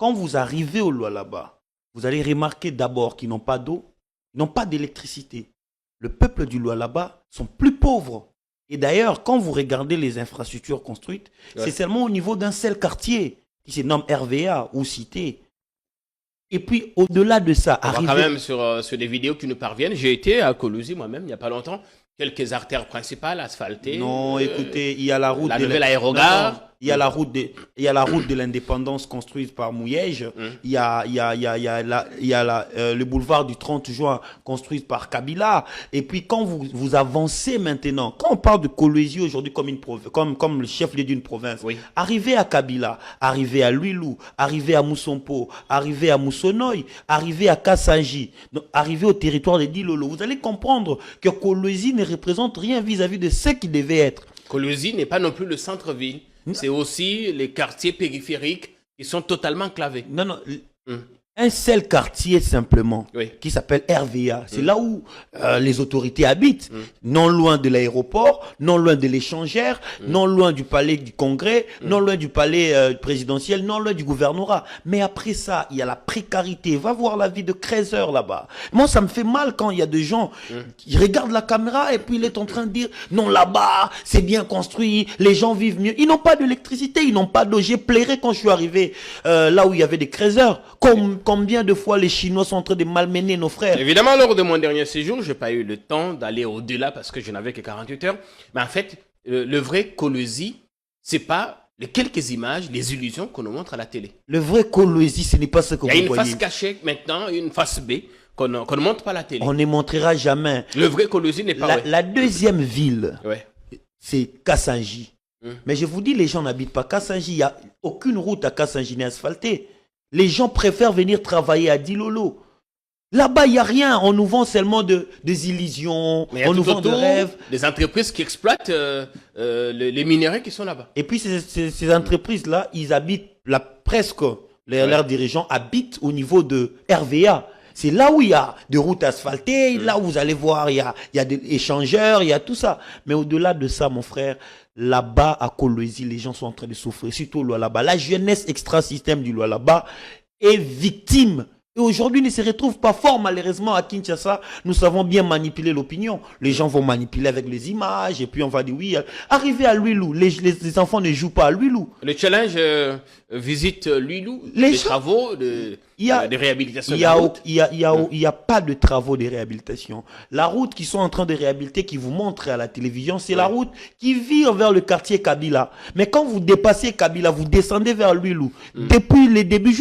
Quand vous arrivez au Lualaba, vous allez remarquer d'abord qu'ils n'ont pas d'eau, ils n'ont pas d'électricité. Le peuple du Lualaba sont plus pauvres. Et d'ailleurs, quand vous regardez les infrastructures construites, c'est seulement au niveau d'un seul quartier qui se nomme RVA ou Cité. Et puis, au-delà de ça, on va quand même sur des vidéos qui nous parviennent. J'ai été à Koulouzi moi-même, il n'y a pas longtemps. Quelques artères principales asphaltées. Non, écoutez, il y a la route... La nouvelle aérogare. Il y a la route de l'indépendance construite par Mouyej. Il y a le boulevard du 30 juin construit par Kabila. Et puis quand vous avancez maintenant, quand on parle de Kolwezi aujourd'hui comme le chef-lieu d'une province, arrivez à Kabila, arrivez à Luilou, arrivez à Moussompo, arrivez à Moussonoy, arrivez à Kassanji, arrivez au territoire de Dilolo, vous allez comprendre que Kolwezi ne représente rien vis-à-vis de ce qui devait être. Kolwezi n'est pas non plus le centre-ville. C'est aussi les quartiers périphériques qui sont totalement enclavés. Non. Un seul quartier simplement, qui s'appelle RVA. C'est là où les autorités habitent. Non loin de l'aéroport, non loin de l'échangère, non loin du palais du Congrès, non loin du palais présidentiel, non loin du gouvernorat. Mais après ça, il y a la précarité. Va voir la vie de Kreiser là-bas. Moi, ça me fait mal quand il y a des gens qui regardent la caméra et puis il est en train de dire « Non, là-bas, c'est bien construit, les gens vivent mieux. » Ils n'ont pas d'électricité, ils n'ont pas d'eau. J'ai pleuré quand je suis arrivé là où il y avait des Kreiser. Combien de fois les Chinois sont en train de malmener nos frères? Évidemment, lors de mon dernier séjour, je n'ai pas eu le temps d'aller au-delà parce que je n'avais que 48 heures. Mais en fait, le vrai Kolwezi, ce n'est pas les quelques images, les illusions qu'on nous montre à la télé. Le vrai Kolwezi, ce n'est pas ce que vous voyez. Il y a une face cachée maintenant, une face B qu'on ne montre pas à la télé. On ne montrera jamais. Le vrai Kolwezi n'est pas... La deuxième ville, c'est Kassanji. Mais je vous dis, les gens n'habitent pas Kassanji. Il n'y a aucune route à Kassanji n'est asphaltée. Les gens préfèrent venir travailler à Dilolo. Là-bas, il n'y a rien. On nous vend seulement des illusions, on nous vend des rêves. Des entreprises qui exploitent les minéraux qui sont là-bas. Et puis, ces entreprises-là, ils habitent, presque, leurs dirigeants habitent au niveau de RVA. C'est là où il y a des routes asphaltées, là où vous allez voir, il y a des échangeurs, il y a tout ça. Mais au-delà de ça, mon frère, là-bas, à Kolwezi, les gens sont en train de souffrir, surtout au Lualaba. La jeunesse extra-système du Lualaba est victime. Et aujourd'hui, ne se retrouve pas fort, malheureusement, à Kinshasa. Nous savons bien manipuler l'opinion. Les gens vont manipuler avec les images, et puis on va dire oui. Arrivez à Luilou, les enfants ne jouent pas à Luilou. Le challenge visite Luilou, les travaux de réhabilitation. Il n'y a pas de travaux de réhabilitation. La route qu'ils sont en train de réhabiliter, qui vous montre à la télévision, c'est la route qui vire vers le quartier Kabila. Mais quand vous dépassez Kabila, vous descendez vers Luilou. Depuis les débuts